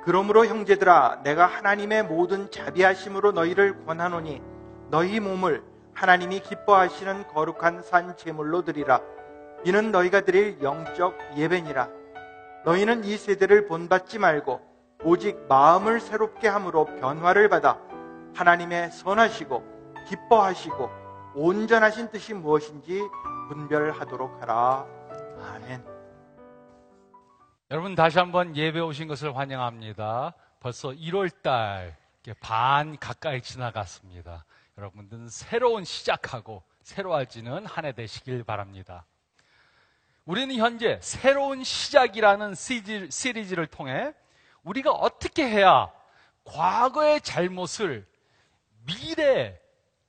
그러므로 형제들아, 내가 하나님의 모든 자비하심으로 너희를 권하노니 너희 몸을 하나님이 기뻐하시는 거룩한 산 제물로 드리라. 이는 너희가 드릴 영적 예배니라. 너희는 이 세대를 본받지 말고 오직 마음을 새롭게 함으로 변화를 받아 하나님의 선하시고 기뻐하시고 온전하신 뜻이 무엇인지 분별하도록 하라. 아멘. 여러분, 다시 한번 예배 오신 것을 환영합니다. 벌써 1월달 반 가까이 지나갔습니다. 여러분들은 새로운 시작하고 새로워지는 한 해 되시길 바랍니다. 우리는 현재 새로운 시작이라는 시리즈를 통해 우리가 어떻게 해야 과거의 잘못을 미래에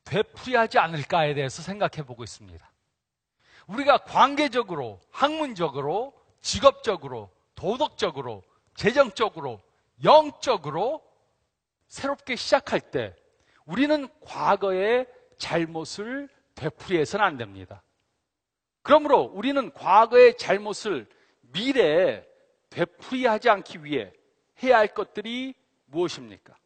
되풀이하지 않을까에 대해서 생각해 보고 있습니다. 우리가 관계적으로, 학문적으로, 직업적으로, 도덕적으로, 재정적으로, 영적으로 새롭게 시작할 때 우리는 과거의 잘못을 되풀이해서는 안 됩니다. 그러므로 우리는 과거의 잘못을 미래에 되풀이하지 않기 위해 해야 할 것들이 무엇입니까?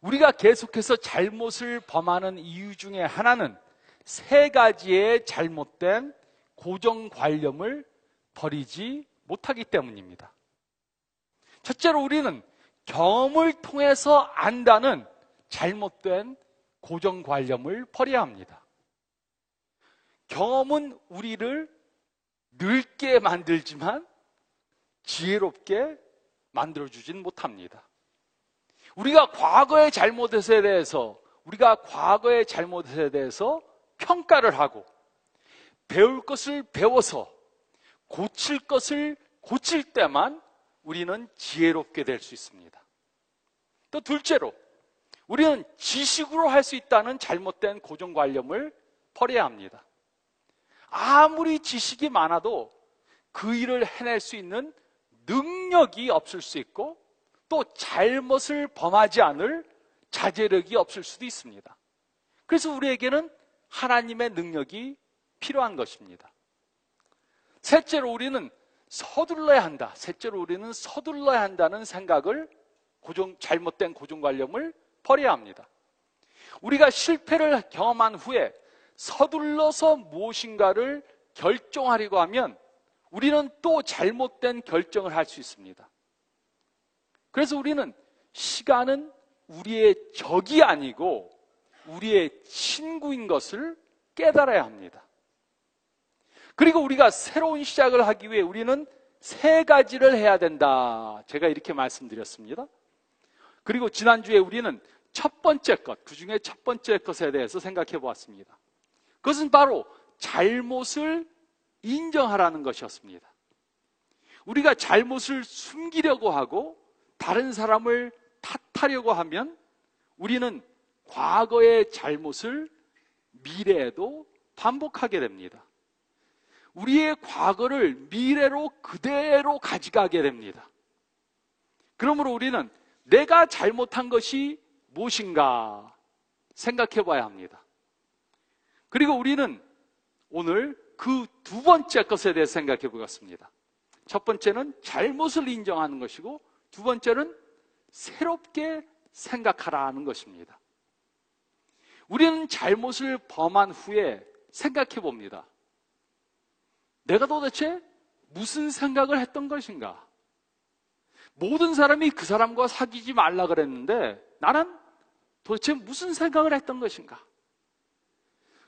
우리가 계속해서 잘못을 범하는 이유 중에 하나는 세 가지의 잘못된 고정관념을 버리지 못하기 때문입니다. 첫째로 우리는 경험을 통해서 안다는 잘못된 고정관념을 버려야 합니다. 경험은 우리를 늙게 만들지만 지혜롭게 만들어주진 못합니다. 우리가 과거의 잘못에 대해서 평가를 하고 배울 것을 배워서 고칠 것을 고칠 때만 우리는 지혜롭게 될 수 있습니다. 또 둘째로 우리는 지식으로 할 수 있다는 잘못된 고정관념을 버려야 합니다. 아무리 지식이 많아도 그 일을 해낼 수 있는 능력이 없을 수 있고 또 잘못을 범하지 않을 자제력이 없을 수도 있습니다. 그래서 우리에게는 하나님의 능력이 필요한 것입니다. 셋째로 우리는 서둘러야 한다는 생각을 잘못된 고정관념을 버려야 합니다. 우리가 실패를 경험한 후에 서둘러서 무엇인가를 결정하려고 하면 우리는 또 잘못된 결정을 할 수 있습니다. 그래서 우리는 시간은 우리의 적이 아니고 우리의 친구인 것을 깨달아야 합니다. 그리고 우리가 새로운 시작을 하기 위해 우리는 세 가지를 해야 된다. 제가 이렇게 말씀드렸습니다. 그리고 지난주에 우리는 첫 번째 것, 그 중에 첫 번째 것에 대해서 생각해 보았습니다. 그것은 바로 잘못을 인정하라는 것이었습니다. 우리가 잘못을 숨기려고 하고 다른 사람을 탓하려고 하면 우리는 과거의 잘못을 미래에도 반복하게 됩니다. 우리의 과거를 미래로 그대로 가져가게 됩니다. 그러므로 우리는 내가 잘못한 것이 무엇인가 생각해 봐야 합니다. 그리고 우리는 오늘 그 두 번째 것에 대해서 생각해 보겠습니다. 첫 번째는 잘못을 인정하는 것이고 두 번째는 새롭게 생각하라는 것입니다. 우리는 잘못을 범한 후에 생각해 봅니다. 내가 도대체 무슨 생각을 했던 것인가? 모든 사람이 그 사람과 사귀지 말라 그랬는데 나는 도대체 무슨 생각을 했던 것인가?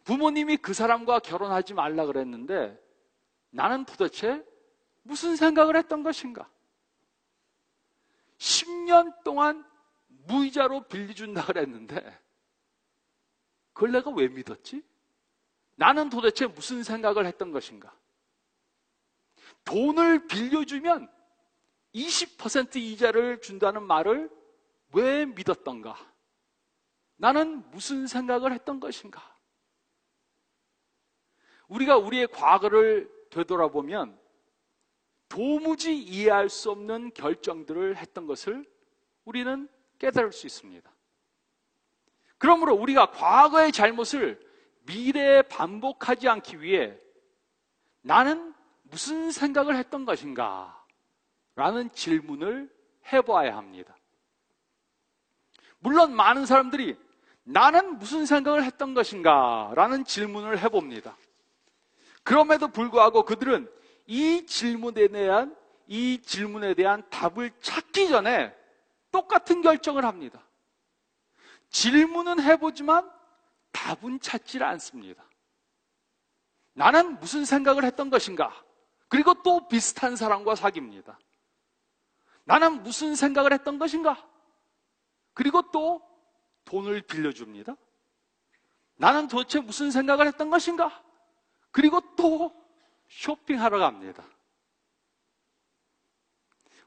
부모님이 그 사람과 결혼하지 말라 그랬는데 나는 도대체 무슨 생각을 했던 것인가? 10년 동안 무이자로 빌려준다 그랬는데 그걸 내가 왜 믿었지? 나는 도대체 무슨 생각을 했던 것인가? 돈을 빌려주면 20% 이자를 준다는 말을 왜 믿었던가? 나는 무슨 생각을 했던 것인가? 우리가 우리의 과거를 되돌아보면 도무지 이해할 수 없는 결정들을 했던 것을 우리는 깨달을 수 있습니다. 그러므로 우리가 과거의 잘못을 미래에 반복하지 않기 위해 나는 무슨 생각을 했던 것인가? 라는 질문을 해봐야 합니다. 물론 많은 사람들이 나는 무슨 생각을 했던 것인가? 라는 질문을 해봅니다. 그럼에도 불구하고 그들은 이 질문에 대한 답을 찾기 전에 똑같은 결정을 합니다. 질문은 해보지만 답은 찾질 않습니다. 나는 무슨 생각을 했던 것인가? 그리고 또 비슷한 사람과 사귑니다. 나는 무슨 생각을 했던 것인가? 그리고 또 돈을 빌려줍니다. 나는 도대체 무슨 생각을 했던 것인가? 그리고 또 쇼핑하러 갑니다.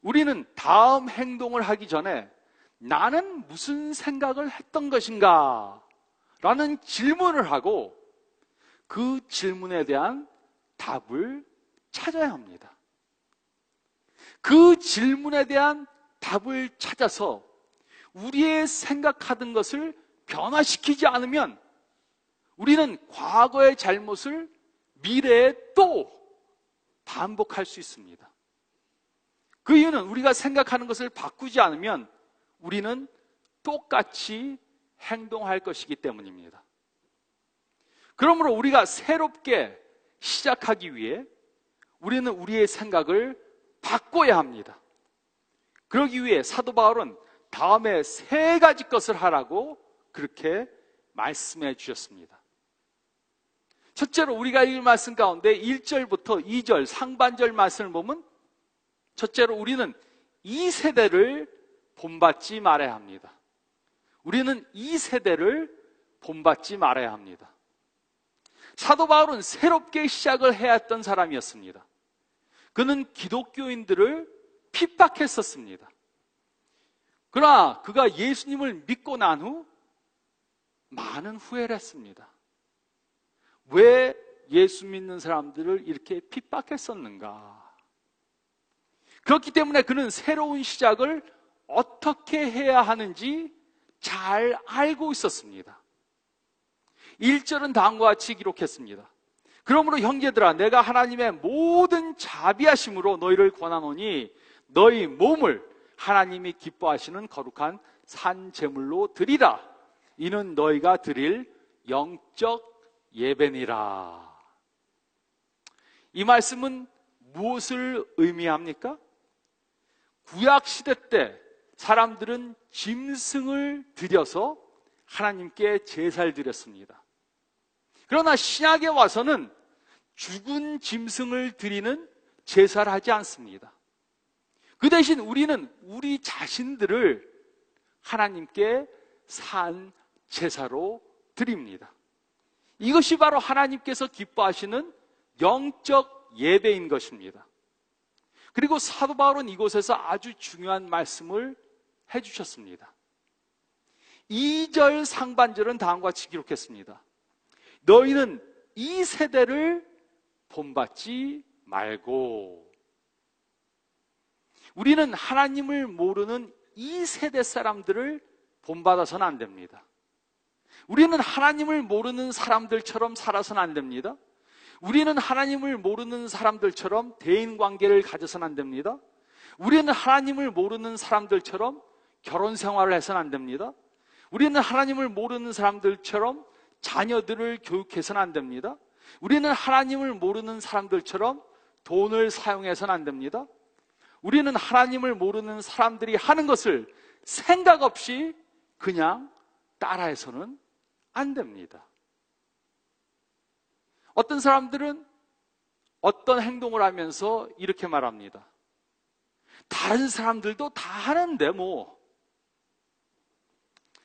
우리는 다음 행동을 하기 전에 나는 무슨 생각을 했던 것인가? 라는 질문을 하고 그 질문에 대한 답을 찾아야 합니다. 그 질문에 대한 답을 찾아서 우리의 생각하던 것을 변화시키지 않으면 우리는 과거의 잘못을 미래에 또 반복할 수 있습니다. 그 이유는 우리가 생각하는 것을 바꾸지 않으면 우리는 똑같이 행동할 것이기 때문입니다. 그러므로 우리가 새롭게 시작하기 위해 우리는 우리의 생각을 바꿔야 합니다. 그러기 위해 사도 바울은 다음에 3가지 것을 하라고 그렇게 말씀해 주셨습니다. 첫째로 우리가 읽은 말씀 가운데 1절부터 2절 상반절 말씀을 보면 첫째로 우리는 이 세대를 본받지 말아야 합니다. 우리는 이 세대를 본받지 말아야 합니다. 사도 바울은 새롭게 시작을 해야 했던 사람이었습니다. 그는 기독교인들을 핍박했었습니다. 그러나 그가 예수님을 믿고 난 후 많은 후회를 했습니다. 왜 예수 믿는 사람들을 이렇게 핍박했었는가? 그렇기 때문에 그는 새로운 시작을 어떻게 해야 하는지 잘 알고 있었습니다. 1절은 다음과 같이 기록했습니다. 그러므로 형제들아 내가 하나님의 모든 자비하심으로 너희를 권하노니 너희 몸을 하나님이 기뻐하시는 거룩한 산 제물로 드리라. 이는 너희가 드릴 영적 예배니라. 이 말씀은 무엇을 의미합니까? 구약시대 때 사람들은 짐승을 드려서 하나님께 제사를 드렸습니다. 그러나 신약에 와서는 죽은 짐승을 드리는 제사를 하지 않습니다. 그 대신 우리는 우리 자신들을 하나님께 산 제사로 드립니다. 이것이 바로 하나님께서 기뻐하시는 영적 예배인 것입니다. 그리고 사도 바울은 이곳에서 아주 중요한 말씀을 해주셨습니다. 2절 상반절은 다음과 같이 기록했습니다. 너희는 이 세대를 본받지 말고. 우리는 하나님을 모르는 이 세대 사람들을 본받아서는 안 됩니다. 우리는 하나님을 모르는 사람들처럼 살아서는 안 됩니다. 우리는 하나님을 모르는 사람들처럼 대인관계를 가져서는 안 됩니다. 우리는 하나님을 모르는 사람들처럼 결혼 생활을 해서는 안 됩니다. 우리는 하나님을 모르는 사람들처럼 자녀들을 교육해서는 안 됩니다. 우리는 하나님을 모르는 사람들처럼 돈을 사용해서는 안 됩니다. 우리는 하나님을 모르는 사람들이 하는 것을 생각 없이 그냥 따라해서는 안 됩니다. 어떤 사람들은 어떤 행동을 하면서 이렇게 말합니다. 다른 사람들도 다 하는데 뭐.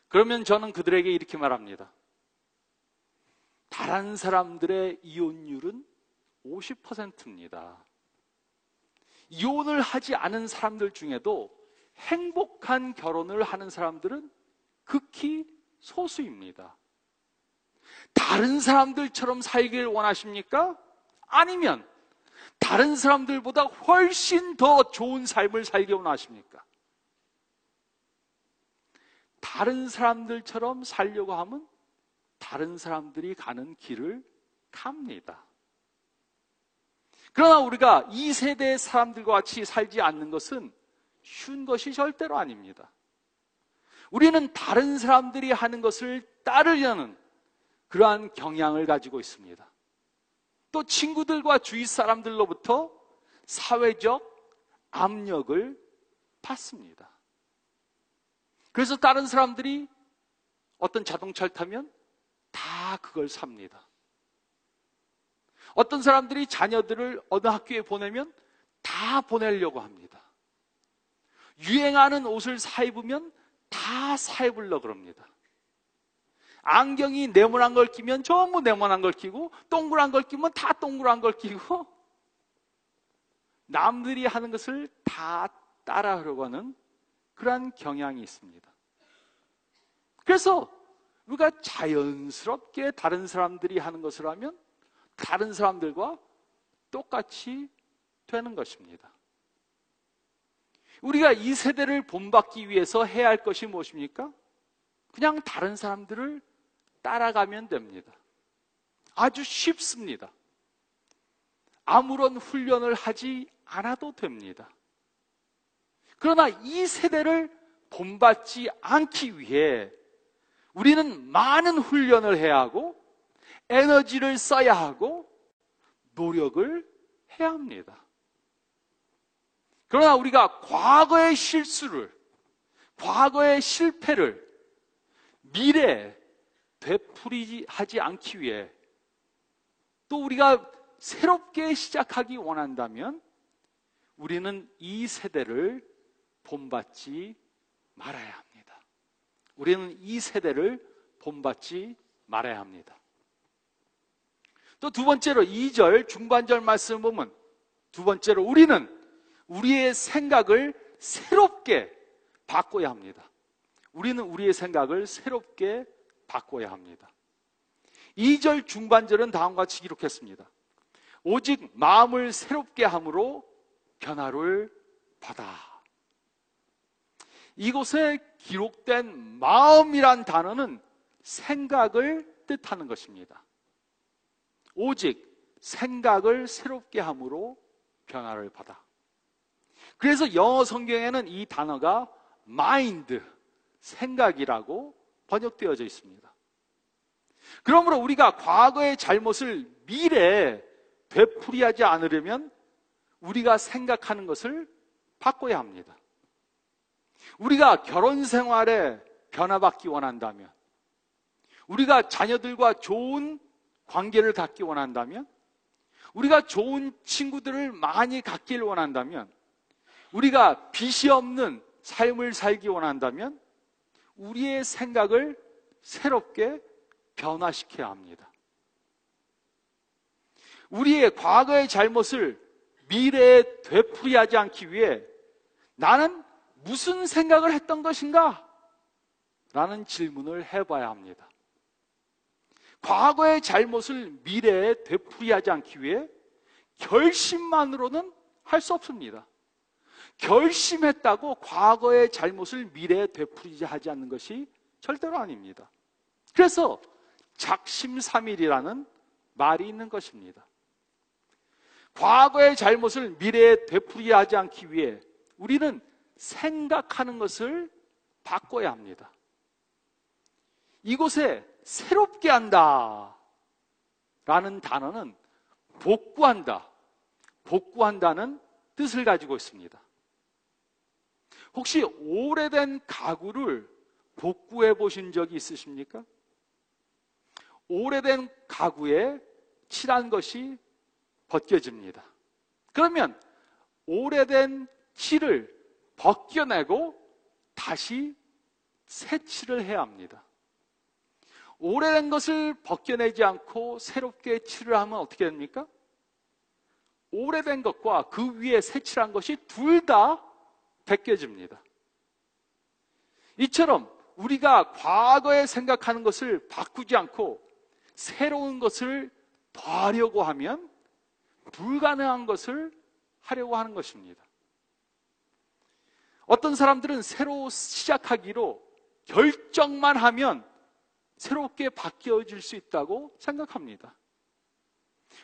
그러면 저는 그들에게 이렇게 말합니다. 다른 사람들의 이혼율은 50%입니다. 이혼을 하지 않은 사람들 중에도 행복한 결혼을 하는 사람들은 극히 소수입니다. 다른 사람들처럼 살기를 원하십니까? 아니면 다른 사람들보다 훨씬 더 좋은 삶을 살기 원하십니까? 다른 사람들처럼 살려고 하면 다른 사람들이 가는 길을 갑니다. 그러나 우리가 이 세대의 사람들과 같이 살지 않는 것은 쉬운 것이 절대로 아닙니다. 우리는 다른 사람들이 하는 것을 따르려는 그러한 경향을 가지고 있습니다. 또 친구들과 주위 사람들로부터 사회적 압력을 받습니다. 그래서 다른 사람들이 어떤 자동차를 타면 다 그걸 삽니다. 어떤 사람들이 자녀들을 어느 학교에 보내면 다 보내려고 합니다. 유행하는 옷을 사 입으면 다 사 입으려고 그럽니다. 안경이 네모난 걸 끼면 전부 네모난 걸 끼고, 동그란 걸 끼면 다 동그란 걸 끼고, 남들이 하는 것을 다 따라하려고 하는 그러한 경향이 있습니다. 그래서 우리가 자연스럽게 다른 사람들이 하는 것을 하면 다른 사람들과 똑같이 되는 것입니다. 우리가 이 세대를 본받기 위해서 해야 할 것이 무엇입니까? 그냥 다른 사람들을 따라가면 됩니다. 아주 쉽습니다. 아무런 훈련을 하지 않아도 됩니다. 그러나 이 세대를 본받지 않기 위해 우리는 많은 훈련을 해야 하고 에너지를 써야 하고 노력을 해야 합니다. 그러나 우리가 과거의 실수를, 과거의 실패를 미래에 되풀이하지 않기 위해 또 우리가 새롭게 시작하기 원한다면 우리는 이 세대를 본받지 말아야 합니다. 우리는 이 세대를 본받지 말아야 합니다. 또 두 번째로 2절 중반절 말씀을 보면 두 번째로 우리는 우리의 생각을 새롭게 바꿔야 합니다. 우리는 우리의 생각을 새롭게 바꿔야 합니다. 2절 중반절은 다음과 같이 기록했습니다. 오직 마음을 새롭게 함으로 변화를 받아. 이곳에 기록된 마음이란 단어는 생각을 뜻하는 것입니다. 오직 생각을 새롭게 함으로 변화를 받아. 그래서 영어 성경에는 이 단어가 mind, 생각이라고 번역되어져 있습니다. 그러므로 우리가 과거의 잘못을 미래에 되풀이하지 않으려면 우리가 생각하는 것을 바꿔야 합니다. 우리가 결혼 생활에 변화받기 원한다면, 우리가 자녀들과 좋은 관계를 갖기 원한다면, 우리가 좋은 친구들을 많이 갖기를 원한다면, 우리가 빚이 없는 삶을 살기 원한다면 우리의 생각을 새롭게 변화시켜야 합니다. 우리의 과거의 잘못을 미래에 되풀이하지 않기 위해 나는 무슨 생각을 했던 것인가? 라는 질문을 해봐야 합니다. 과거의 잘못을 미래에 되풀이하지 않기 위해 결심만으로는 할 수 없습니다. 결심했다고 과거의 잘못을 미래에 되풀이하지 않는 것이 절대로 아닙니다. 그래서 작심삼일이라는 말이 있는 것입니다. 과거의 잘못을 미래에 되풀이하지 않기 위해 우리는 생각하는 것을 바꿔야 합니다. 이곳에 새롭게 한다 라는 단어는 복구한다, 복구한다는 뜻을 가지고 있습니다. 혹시 오래된 가구를 복구해 보신 적이 있으십니까? 오래된 가구에 칠한 것이 벗겨집니다. 그러면 오래된 칠을 벗겨내고 다시 새 칠을 해야 합니다. 오래된 것을 벗겨내지 않고 새롭게 칠을 하면 어떻게 됩니까? 오래된 것과 그 위에 새 칠한 것이 둘 다 벗겨집니다. 이처럼 우리가 과거에 생각하는 것을 바꾸지 않고 새로운 것을 더하려고 하면 불가능한 것을 하려고 하는 것입니다. 어떤 사람들은 새로 시작하기로 결정만 하면 새롭게 바뀌어질 수 있다고 생각합니다.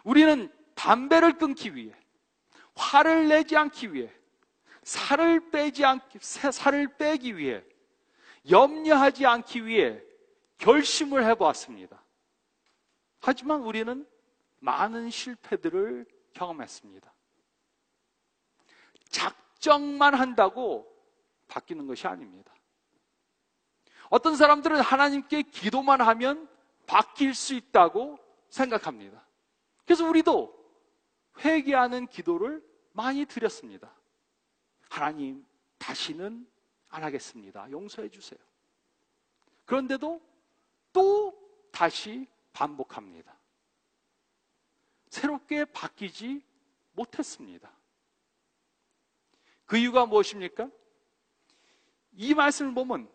우리는 담배를 끊기 위해, 화를 내지 않기 위해, 살을 빼기 위해, 염려하지 않기 위해 결심을 해보았습니다. 하지만 우리는 많은 실패들을 경험했습니다. 작정만 한다고 바뀌는 것이 아닙니다. 어떤 사람들은 하나님께 기도만 하면 바뀔 수 있다고 생각합니다. 그래서 우리도 회개하는 기도를 많이 드렸습니다. 하나님, 다시는 안 하겠습니다. 용서해 주세요. 그런데도 또 다시 반복합니다. 새롭게 바뀌지 못했습니다. 그 이유가 무엇입니까? 이 말씀을 보면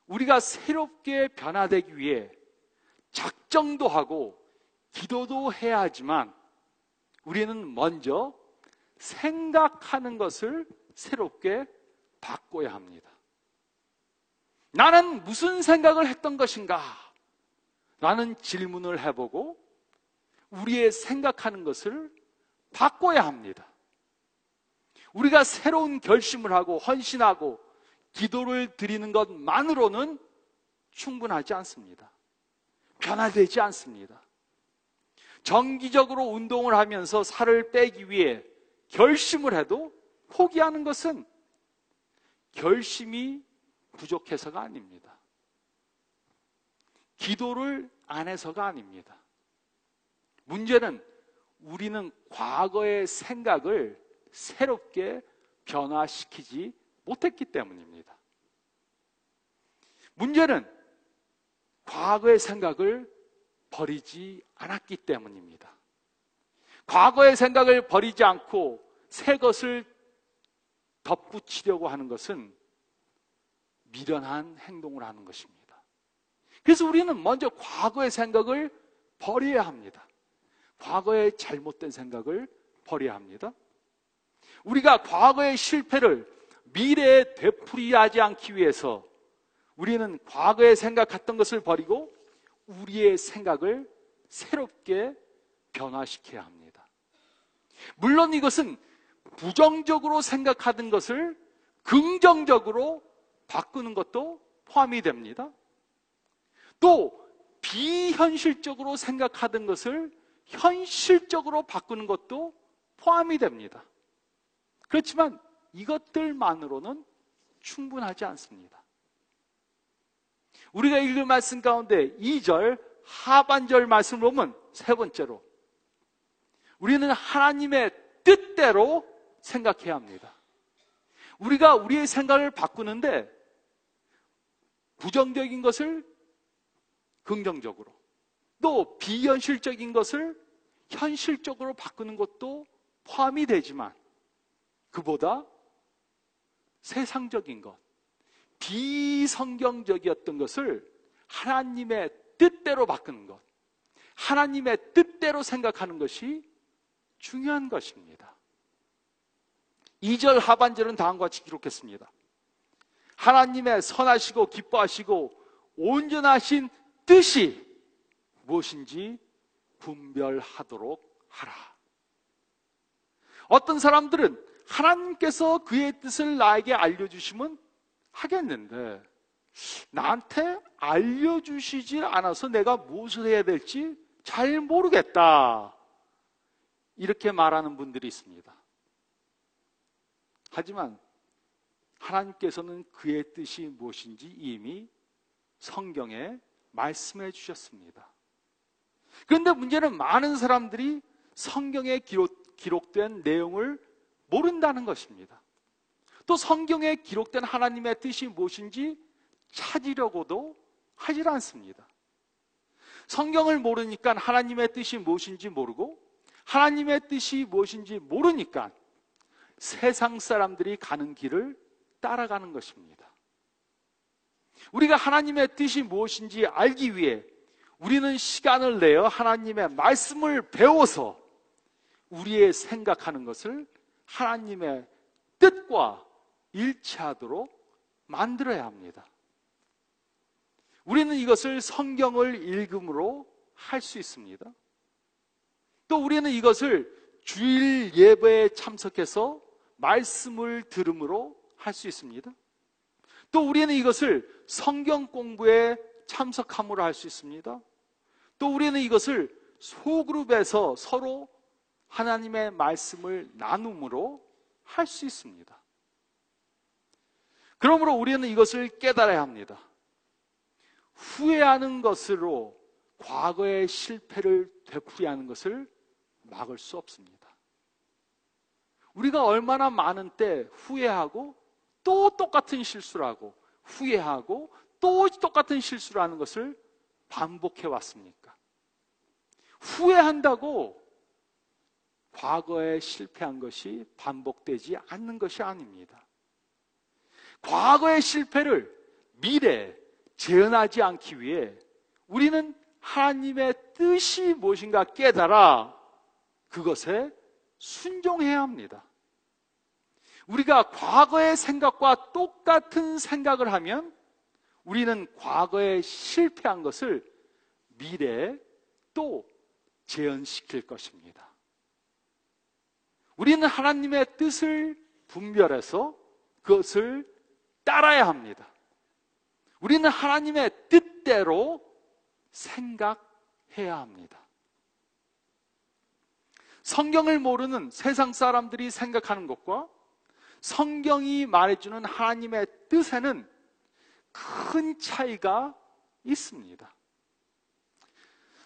우리가 새롭게 변화되기 위해 작정도 하고 기도도 해야 하지만 우리는 먼저 생각하는 것을 새롭게 바꿔야 합니다. 나는 무슨 생각을 했던 것인가? 라는 질문을 해보고 우리의 생각하는 것을 바꿔야 합니다. 우리가 새로운 결심을 하고 헌신하고 기도를 드리는 것만으로는 충분하지 않습니다. 변화되지 않습니다. 정기적으로 운동을 하면서 살을 빼기 위해 결심을 해도 포기하는 것은 결심이 부족해서가 아닙니다. 기도를 안 해서가 아닙니다. 문제는 우리는 과거의 생각을 새롭게 변화시키지 못했기 때문입니다. 문제는 과거의 생각을 버리지 않았기 때문입니다. 과거의 생각을 버리지 않고 새 것을 덧붙이려고 하는 것은 미련한 행동을 하는 것입니다. 그래서 우리는 먼저 과거의 생각을 버려야 합니다. 과거의 잘못된 생각을 버려야 합니다. 우리가 과거의 실패를 미래에 되풀이하지 않기 위해서 우리는 과거에 생각했던 것을 버리고 우리의 생각을 새롭게 변화시켜야 합니다. 물론 이것은 부정적으로 생각하던 것을 긍정적으로 바꾸는 것도 포함이 됩니다. 또 비현실적으로 생각하던 것을 현실적으로 바꾸는 것도 포함이 됩니다. 그렇지만 이것들만으로는 충분하지 않습니다. 우리가 읽은 말씀 가운데 2절 하반절 말씀을 보면 세 번째로 우리는 하나님의 뜻대로 생각해야 합니다. 우리가 우리의 생각을 바꾸는데 부정적인 것을 긍정적으로 또 비현실적인 것을 현실적으로 바꾸는 것도 포함이 되지만 그보다 세상적인 것, 비성경적이었던 것을 하나님의 뜻대로 바꾸는 것, 하나님의 뜻대로 생각하는 것이 중요한 것입니다. 2절 하반절은 다음과 같이 기록했습니다. 하나님의 선하시고 기뻐하시고 온전하신 뜻이 무엇인지 분별하도록 하라. 어떤 사람들은 하나님께서 그의 뜻을 나에게 알려주시면 하겠는데 나한테 알려주시지 않아서 내가 무엇을 해야 될지 잘 모르겠다, 이렇게 말하는 분들이 있습니다. 하지만 하나님께서는 그의 뜻이 무엇인지 이미 성경에 말씀해 주셨습니다. 그런데 문제는 많은 사람들이 성경에 기록된 내용을 모른다는 것입니다. 또 성경에 기록된 하나님의 뜻이 무엇인지 찾으려고도 하질 않습니다. 성경을 모르니까 하나님의 뜻이 무엇인지 모르고 하나님의 뜻이 무엇인지 모르니까 세상 사람들이 가는 길을 따라가는 것입니다. 우리가 하나님의 뜻이 무엇인지 알기 위해 우리는 시간을 내어 하나님의 말씀을 배워서 우리의 생각하는 것을 하나님의 뜻과 일치하도록 만들어야 합니다. 우리는 이것을 성경을 읽음으로 할 수 있습니다. 또 우리는 이것을 주일 예배에 참석해서 말씀을 들음으로 할 수 있습니다. 또 우리는 이것을 성경 공부에 참석함으로 할 수 있습니다. 또 우리는 이것을 소그룹에서 서로 하나님의 말씀을 나눔으로 할 수 있습니다. 그러므로 우리는 이것을 깨달아야 합니다. 후회하는 것으로 과거의 실패를 되풀이하는 것을 막을 수 없습니다. 우리가 얼마나 많은 때 후회하고 또 똑같은 실수를 하고 후회하고 또 똑같은 실수를 하는 것을 반복해 왔습니까? 후회한다고 과거에 실패한 것이 반복되지 않는 것이 아닙니다. 과거의 실패를 미래에 재현하지 않기 위해 우리는 하나님의 뜻이 무엇인가 깨달아 그것에 순종해야 합니다. 우리가 과거의 생각과 똑같은 생각을 하면 우리는 과거에 실패한 것을 미래에 또 재현시킬 것입니다. 우리는 하나님의 뜻을 분별해서 그것을 따라야 합니다. 우리는 하나님의 뜻대로 생각해야 합니다. 성경을 모르는 세상 사람들이 생각하는 것과 성경이 말해주는 하나님의 뜻에는 큰 차이가 있습니다.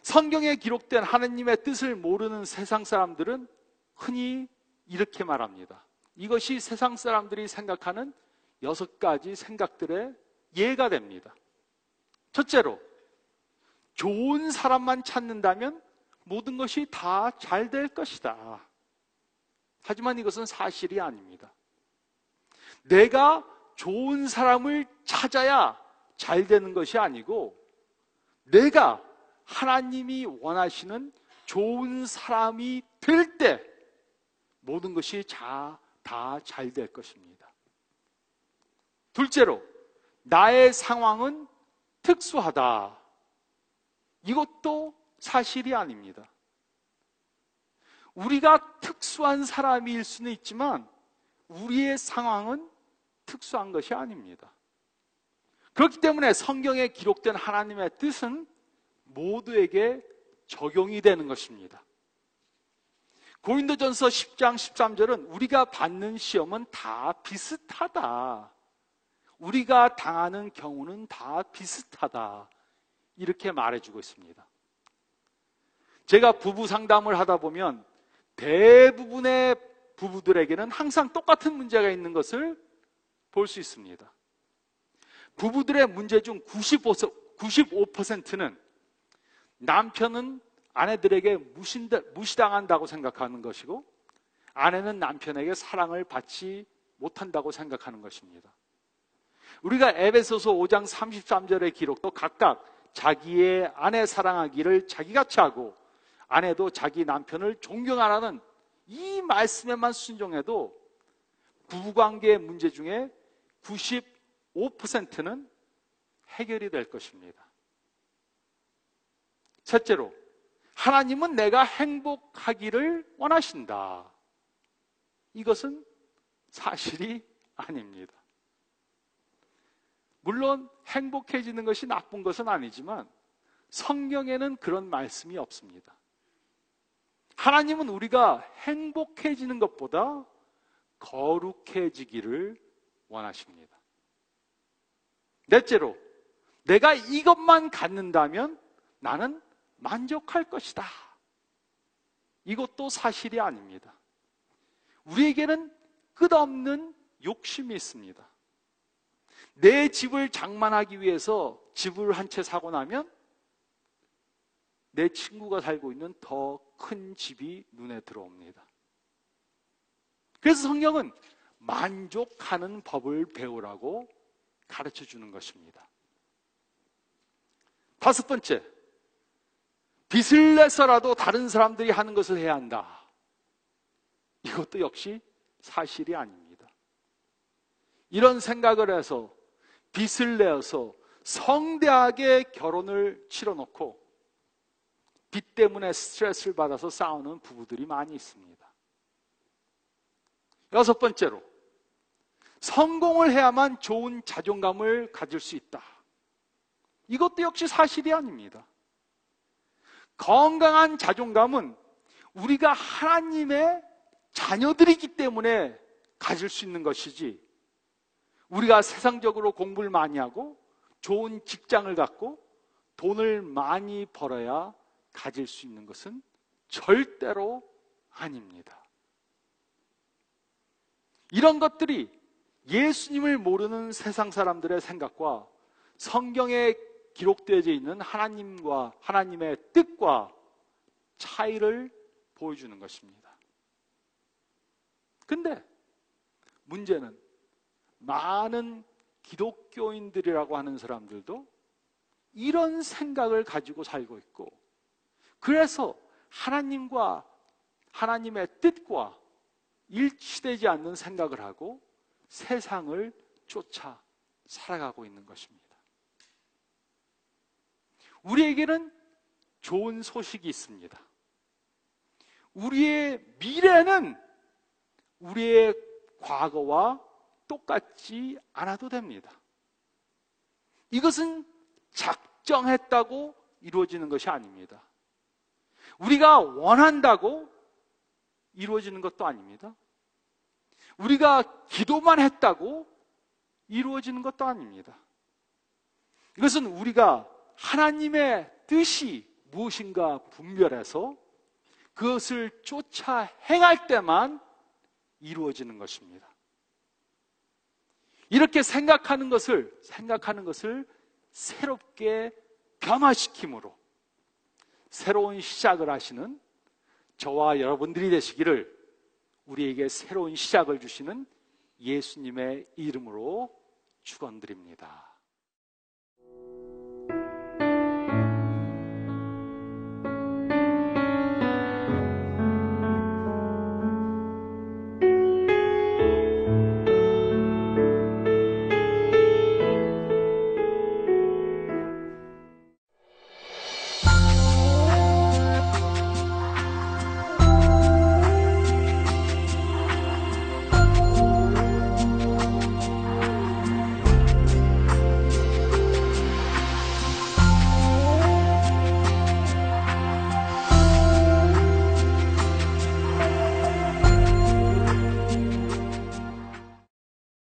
성경에 기록된 하나님의 뜻을 모르는 세상 사람들은 흔히 이렇게 말합니다. 이것이 세상 사람들이 생각하는 6가지 생각들의 예가 됩니다. 첫째로, 좋은 사람만 찾는다면 모든 것이 다 잘 될 것이다. 하지만 이것은 사실이 아닙니다. 내가 좋은 사람을 찾아야 잘 되는 것이 아니고 내가 하나님이 원하시는 좋은 사람이 될 때 모든 것이 다 잘 될 것입니다. 둘째로, 나의 상황은 특수하다. 이것도 사실이 아닙니다. 우리가 특수한 사람일 수는 있지만 우리의 상황은 특수한 것이 아닙니다. 그렇기 때문에 성경에 기록된 하나님의 뜻은 모두에게 적용이 되는 것입니다. 고린도전서 10장 13절은 우리가 받는 시험은 다 비슷하다. 우리가 당하는 경우는 다 비슷하다. 이렇게 말해주고 있습니다. 제가 부부 상담을 하다 보면 대부분의 부부들에게는 항상 똑같은 문제가 있는 것을 볼 수 있습니다. 부부들의 문제 중 95%는 남편은 아내들에게 무시당한다고 생각하는 것이고 아내는 남편에게 사랑을 받지 못한다고 생각하는 것입니다. 우리가 에베소서 5장 33절의 기록도 각각 자기의 아내 사랑하기를 자기같이 하고 아내도 자기 남편을 존경하라는 이 말씀에만 순종해도 부부관계의 문제 중에 95%는 해결이 될 것입니다. 셋째로, 하나님은 내가 행복하기를 원하신다. 이것은 사실이 아닙니다. 물론 행복해지는 것이 나쁜 것은 아니지만 성경에는 그런 말씀이 없습니다. 하나님은 우리가 행복해지는 것보다 거룩해지기를 원하십니다. 넷째로, 내가 이것만 갖는다면 나는 만족할 것이다. 이것도 사실이 아닙니다. 우리에게는 끝없는 욕심이 있습니다. 내 집을 장만하기 위해서 집을 한 채 사고 나면 내 친구가 살고 있는 더 큰 집이 눈에 들어옵니다. 그래서 성경은 만족하는 법을 배우라고 가르쳐 주는 것입니다. 다섯 번째, 빚을 내서라도 다른 사람들이 하는 것을 해야 한다. 이것도 역시 사실이 아닙니다. 이런 생각을 해서 빚을 내어서 성대하게 결혼을 치러놓고 빚 때문에 스트레스를 받아서 싸우는 부부들이 많이 있습니다. 여섯 번째로, 성공을 해야만 좋은 자존감을 가질 수 있다. 이것도 역시 사실이 아닙니다. 건강한 자존감은 우리가 하나님의 자녀들이기 때문에 가질 수 있는 것이지, 우리가 세상적으로 공부를 많이 하고 좋은 직장을 갖고 돈을 많이 벌어야 가질 수 있는 것은 절대로 아닙니다. 이런 것들이 예수님을 모르는 세상 사람들의 생각과 성경에 기록되어 있는 하나님의 뜻과 차이를 보여주는 것입니다. 근데 문제는 많은 기독교인들이라고 하는 사람들도 이런 생각을 가지고 살고 있고, 그래서 하나님과 하나님의 뜻과 일치되지 않는 생각을 하고 세상을 쫓아 살아가고 있는 것입니다. 우리에게는 좋은 소식이 있습니다. 우리의 미래는 우리의 과거와 똑같지 않아도 됩니다. 이것은 작정했다고 이루어지는 것이 아닙니다. 우리가 원한다고 이루어지는 것도 아닙니다. 우리가 기도만 했다고 이루어지는 것도 아닙니다. 이것은 우리가 하나님의 뜻이 무엇인가 분별해서 그것을 쫓아 행할 때만 이루어지는 것입니다. 이렇게 생각하는 것을 새롭게 변화시킴으로 새로운 시작을 하시는 저와 여러분들이 되시기를 우리에게 새로운 시작을 주시는 예수님의 이름으로 축원드립니다.